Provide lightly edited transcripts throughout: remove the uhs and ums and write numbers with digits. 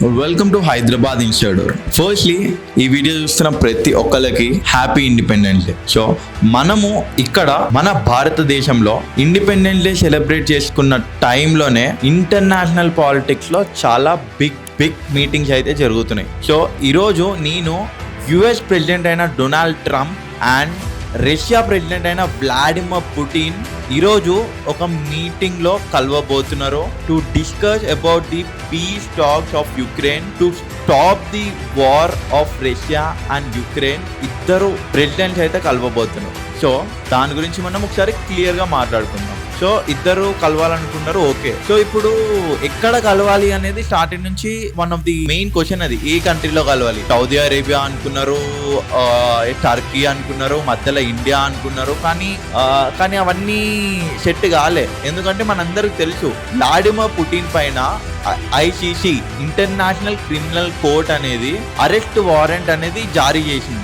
Welcome to Hyderabad insider. Firstly ఈ video చూస్తున్న ప్రతి ఒక్కరికి హ్యాపీ ఇండిపెండెన్స్ డే. సో మనము ఇక్కడ మన భారతదేశంలో ఇండిపెండెన్స్ డే సెలబ్రేట్ చేసుకున్న టైంలోనే ఇంటర్నేషనల్ పాలిటిక్స్ లో చాలా బిగ్ మీటింగ్స్ అయితే జరుగుతున్నాయి. సో ఈరోజు నేను యుఎస్ ప్రెసిడెంట్ అయిన Donald Trump and Russia president అయిన వ్లాడిమిర్ పుటిన్ ఈరోజు ఒక మీటింగ్ లో కలవబోతున్నారు to discuss about the peace talks of Ukraine to stop the war of Russia and Ukraine. ఇద్దరు ప్రెసిడెంట్స్ అయితే కలవబోతున్నారు. సో దాని గురించి మనం ఒకసారి క్లియర్ గా మాట్లాడుకుందాం. సో ఇద్దరు కలవాలనుకున్నారు, ఓకే. సో ఇప్పుడు ఎక్కడ కలవాలి అనేది స్టార్టింగ్ నుంచి one of the main question. అది ఏ కంట్రీలో కలవాలి? సౌదీ అరేబియా అనుకున్నారు, టర్కీ అనుకున్నారు, మధ్యలో ఇండియా అనుకున్నారు. కానీ అవన్నీ సెట్ కాలే. ఎందుకంటే మనందరికి తెలుసు వ్లాడిమిర్ పుటిన్ పైన ఐసిసి ఇంటర్నేషనల్ క్రిమినల్ కోర్ట్ అనేది అరెస్ట్ వారెంట్ అనేది జారీ చేసింది.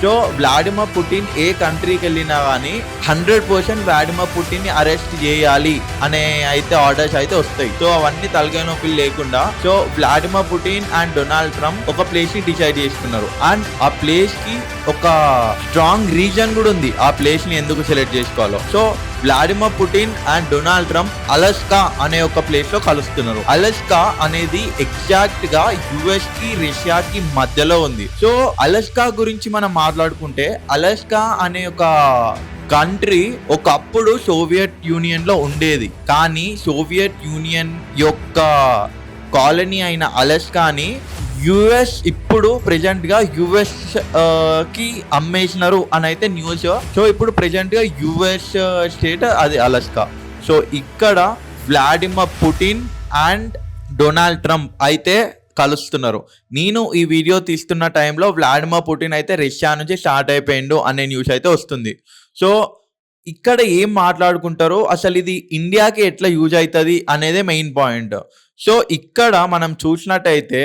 సో వ్లాడిమిర్ పుటిన్ ఏ కంట్రీకి వెళ్ళినా కానీ 100% వ్లాడిమిర్ పుటిన్ ని అరెస్ట్ చేయాలి అనే అయితే ఆర్డర్స్ అయితే వస్తాయి. సో అవన్నీ తలకాయ నొప్పులు లేకుండా so Vladimir Putin and Donald Trump ఒక ప్లేస్ ని డిసైడ్ చేసుకున్నారు. అండ్ ఆ ప్లేస్ కి ఒక స్ట్రాంగ్ రీజన్ కూడా ఉంది ఆ ప్లేస్ ని ఎందుకు సెలెక్ట్ చేసుకోవాలో. So Vladimir Putin and Donald Trump Alaska అనే ఒక ప్లేస్ లో కలుస్తున్నారు. అలస్కా అనేది ఎగ్జాక్ట్ గా యుఎస్ కి రష్యాకి మధ్యలో ఉంది. సో అలస్కా గురించి మనం మాట్లాడుకుంటే అలస్కా అనే ఒక కంట్రీ ఒకప్పుడు సోవియట్ యూనియన్ లో ఉండేది. కానీ సోవియట్ యూనియన్ యొక్క కాలనీ అయిన అలస్కాని యుఎస్ ఇప్పుడు ప్రెజెంట్ గా యుఎస్ కి అమ్మేసినారు అని అయితే న్యూస్. సో ఇప్పుడు ప్రెజెంట్ గా యుఎస్ స్టేట్ అది అలస్కా. సో ఇక్కడ Vladimir Putin and Donald Trump అయితే కలుస్తున్నారు. నేను ఈ వీడియో తీస్తున్న టైంలో వ్లాడిమిర్ పుటిన్ అయితే రష్యా నుంచి స్టార్ట్ అయిపోయిండు అనే న్యూస్ అయితే వస్తుంది. సో ఇక్కడ ఏం మాట్లాడుకుంటారో, అసలు ఇది ఇండియాకి ఎట్లా యూజ్ అవుతుంది అనేదే మెయిన్ పాయింట్. సో ఇక్కడ మనం చూసినట్టయితే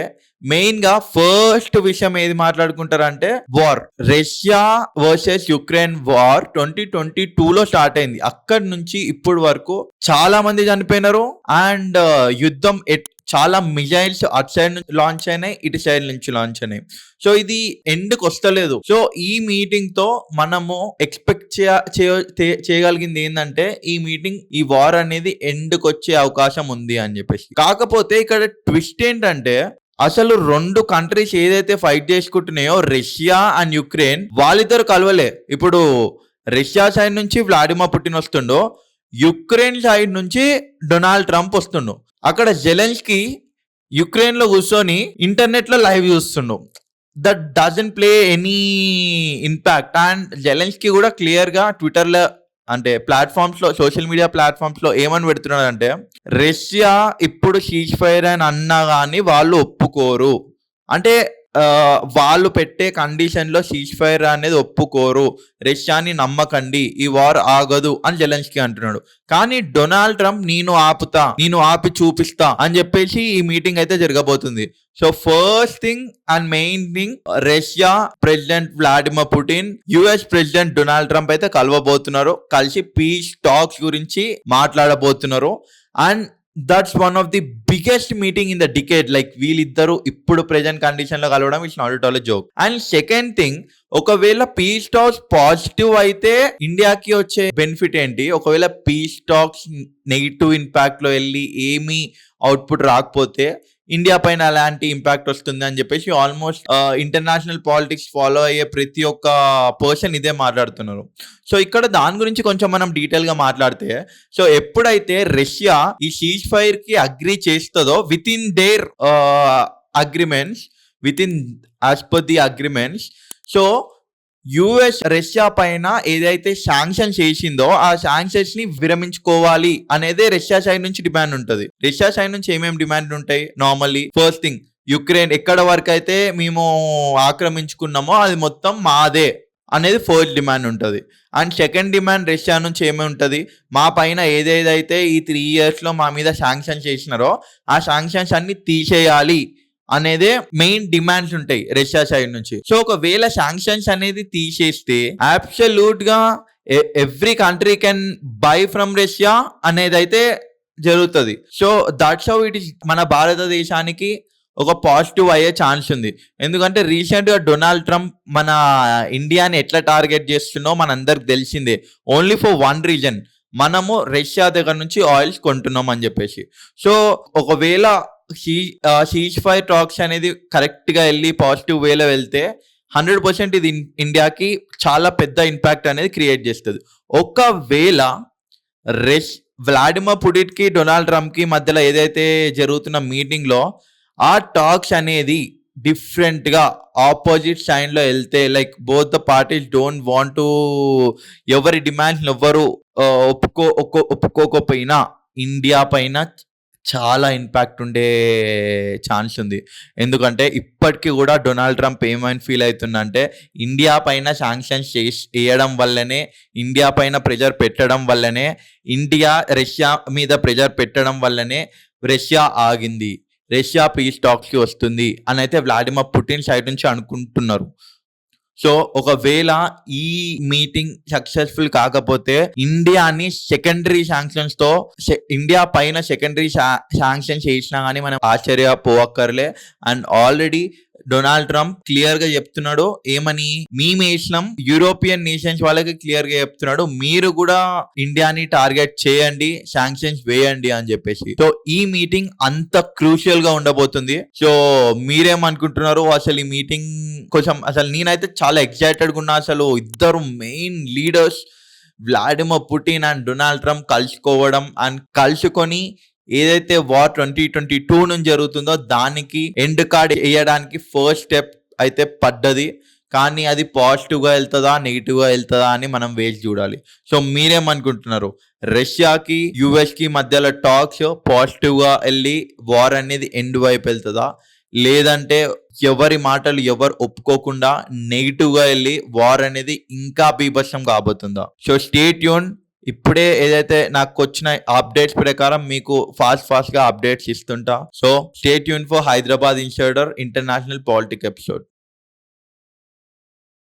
మెయిన్ గా ఫస్ట్ విషయం ఏది మాట్లాడుకుంటారంటే war, Russia versus Ukraine war 2022లో స్టార్ట్ అయింది. అక్కడి నుంచి ఇప్పుడు వరకు చాలా మంది చనిపోయినారు. అండ్ యుద్ధం చాలా మిజైల్స్ అటు సైడ్ నుంచి లాంచ్ అయినాయి, ఇటు సైడ్ నుంచి లాంచ్ అయినాయి. సో ఇది ఎండ్కి వస్తలేదు. సో ఈ మీటింగ్ తో మనము ఎక్స్పెక్ట్ చేయగలిగింది ఏంటంటే ఈ వార్ అనేది ఎండ్కి వచ్చే అవకాశం ఉంది అని చెప్పేసి. కాకపోతే ఇక్కడ ట్విస్ట్ ఏంటంటే అసలు రెండు కంట్రీస్ ఏదైతే ఫైట్ చేసుకుంటున్నాయో రష్యా అండ్ యుక్రెయిన్, వాళ్ళిద్దరు కలవలే. ఇప్పుడు రష్యా సైడ్ నుంచి వ్లాడిమిర్ పుటిన్ వస్తుండో, యుక్రెయిన్ సైడ్ నుంచి డొనాల్డ్ ట్రంప్ వస్తుండు. అక్కడ జెలెన్స్కీ యుక్రెయిన్ లో కూర్చొని ఇంటర్నెట్ లో లైవ్ చూస్తుండు. That doesn't play any impact. And Zelensky కూడా క్లియర్ గా ట్విట్టర్ లో అంటే ప్లాట్ఫామ్స్ లో, సోషల్ మీడియా ప్లాట్ఫామ్స్ లో ఏమని పెడుతున్నాడు అంటే రష్యా ఇప్పుడు సీజ్ ఫైర్ అని అన్నా కానీ వాళ్ళు ఒప్పుకోరు. అంటే వాళ్ళు పెట్టే కండిషన్ లో సీజ్ ఫైర్ అనేది ఒప్పుకోరు, రష్యాని నమ్మకండి, ఈ వార్ ఆగదు అని జెలెన్స్కీ అంటున్నాడు. కానీ డొనాల్డ్ ట్రంప్ నేను ఆపి చూపిస్తా అని చెప్పేసి ఈ మీటింగ్ అయితే జరగబోతుంది. So first thing and main thing, Russia president Vladimir Putin, US president Donald Trump అయితే కలవబోతున్నారు. కలిసి పీస్ టాక్స్ గురించి మాట్లాడబోతున్నారు. And that's one of the biggest meeting in the decade. Like వీళ్ళిద్దరు ఇప్పుడు ప్రెజెంట్ కండిషన్ లో కలవడం it's not at all a joke. And second thing, ఒకవేళ పీస్ టాక్స్ పాజిటివ్ అయితే ఇండియాకి వచ్చే బెనిఫిట్ ఏంటి? ఒకవేళ పీస్ టాక్స్ నెగిటివ్ ఇంపాక్ట్ లో వెళ్ళి ఏమీ అవుట్పుట్ రాకపోతే ఇండియా పైన అలాంటి ఇంపాక్ట్ వస్తుంది అని చెప్పేసి ఆల్మోస్ట్ ఇంటర్నేషనల్ పాలిటిక్స్ ఫాలో అయ్యే ప్రతి ఒక్క పర్సన్ ఇదే మాట్లాడుతున్నారు. సో ఇక్కడ దాని గురించి కొంచెం మనం డీటెయిల్ గా మాట్లాడితే, సో ఎప్పుడైతే రష్యా ఈ సీజ్ ఫైర్ కి అగ్రీ చేస్తుందో with in there agreements, as per the agreements, so US Russia పైన ఏదైతే శాంక్షన్స్ చేసిందో ఆ శాంక్షన్స్ ని విరమించుకోవాలి అనేదే రష్యా సైడ్ నుంచి డిమాండ్ ఉంటుంది. రష్యా సైడ్ నుంచి ఏమేమి డిమాండ్ ఉంటాయి? నార్మల్లీ ఫస్ట్ థింగ్, యుక్రెయిన్ ఎక్కడ వరకు అయితే మేము ఆక్రమించుకున్నామో అది మొత్తం మాదే అనేది ఫస్ట్ డిమాండ్ ఉంటుంది. అండ్ సెకండ్ డిమాండ్ రష్యా నుంచి ఏమేమి ఉంటుంది? మా పైన ఏదేదైతే ఈ 3 years లో మా మీద శాంక్షన్స్ చేసినారో ఆ శాంక్షన్స్ అన్ని తీసేయాలి అనేదే మెయిన్ డిమాండ్స్ ఉంటాయి రష్యా సైడ్ నుంచి. సో ఒకవేళ శాంక్షన్స్ అనేది తీసేస్తే అబ్సల్యూట్ గా every country can buy from Russia అనేది అయితే జరుగుతుంది. So that's how it is. మన భారతదేశానికి ఒక పాజిటివ్ అయ్యే ఛాన్స్ ఉంది. ఎందుకంటే రీసెంట్‌గా డొనాల్డ్ ట్రంప్ మన ఇండియాని ఎట్లా టార్గెట్ చేస్తుండో మనందరికి తెలిసిందే. ఓన్లీ ఫర్ వన్ రీజన్, మనము రష్యా దగ్గర నుంచి ఆయిల్స్ కొంటున్నాం అని చెప్పేసి. సో ఒకవేళ సీజ్ ఫైర్ టాక్స్ అనేది కరెక్ట్‌గా వెళ్ళి పాజిటివ్ వేలో వెళ్తే 100% ఇది ఇండియాకి చాలా పెద్ద ఇంపాక్ట్ అనేది క్రియేట్ చేస్తది. ఒకవేళ వ్లాడిమిర్ పుటిన్‌కి, డొనాల్డ్ ట్రంప్‌కి మధ్యలో ఏదైతే జరుగుతున్న మీటింగ్‌లో ఆ టాక్స్ అనేది డిఫరెంట్‌గా ఆపోజిట్ సైడ్‌లో వెళ్తే, like both the parties don't want to, ఎవరి డిమాండ్స్‌ని ఎవ్వరు ఒప్పుకోకపోయినా ఇండియా పైన చాలా ఇంపాక్ట్ ఉండే ఛాన్స్ ఉంది. ఎందుకంటే ఇప్పటికి కూడా డొనాల్డ్ ట్రంప్ ఏమైనా ఫీల్ అవుతుందంటే, ఇండియా పైన శాంక్షన్స్ వేయడం వల్లనే, ఇండియా పైన ప్రెజర్ పెట్టడం వల్లనే, ఇండియా రష్యా మీద ప్రెజర్ పెట్టడం వల్లనే రష్యా ఆగింది, రష్యా పీస్ టాక్స్‌కి వస్తుంది అని అయితే వ్లాడిమిర్ పుటిన్ సైడ్ నుంచి అనుకుంటున్నారు. సో ఒకవేళ ఈ మీటింగ్ సక్సెస్ఫుల్ కాకపోతే ఇండియాని సెకండరీ శాంక్షన్స్‌తో ఇండియా పైన సెకండరీ శాంక్షన్స్ చేసినా కానీ మనం ఆశ్చర్యపోవక్కర్లే. అండ్ ఆల్రెడీ డొనాల్డ్ ట్రంప్ క్లియర్‌గా చెప్తున్నాడు ఏమని, మేమేసినాం, యూరోపియన్ నేషన్స్ వాళ్ళకి క్లియర్‌గా చెప్తున్నాడు, మీరు కూడా ఇండియాని టార్గెట్ చేయండి, శాంక్షన్స్ వేయండి అని చెప్పేసి. సో ఈ మీటింగ్ అంత క్రూషియల్ గా ఉండబోతుంది. సో మీరేమనుకుంటున్నారు అసలు ఈ మీటింగ్ కోసం? అసలు నేనైతే చాలా ఎక్సైటెడ్‌గా ఉన్నా. అసలు ఇద్దరు main leaders Vladimir Putin and Donald Trump కలుసుకోవడం, అండ్ కలుసుకొని ఏదైతే వార్ 2022 నుంచి జరుగుతుందో దానికి ఎండ్ కార్డ్ వేయడానికి ఫస్ట్ స్టెప్ అయితే పడ్డది. కానీ అది పాజిటివ్‌గా వెళ్తదా, నెగిటివ్‌గా వెళ్తదా అని మనం వేచి చూడాలి. సో మీరేమనుకుంటున్నారు? రష్యాకి యూఎస్‌కి మధ్యలో టాక్స్ పాజిటివ్‌గా వెళ్ళి వార్ అనేది ఎండ్ వైపు వెళ్తదా, లేదంటే ఎవరి మాటలు ఎవరు ఒప్పుకోకుండా నెగిటివ్‌గా వెళ్ళి వార్ అనేది ఇంకా బీభత్సం కాబోతుందా? So stay tune. ఇప్పుడే ఏదైతే నాకు వచ్చిన అప్డేట్స్ ప్రకారం మీకు ఫాస్ట్ గా అప్డేట్స్ ఇస్తుంటా. So stay tuned for Hyderabad insider international politics episode.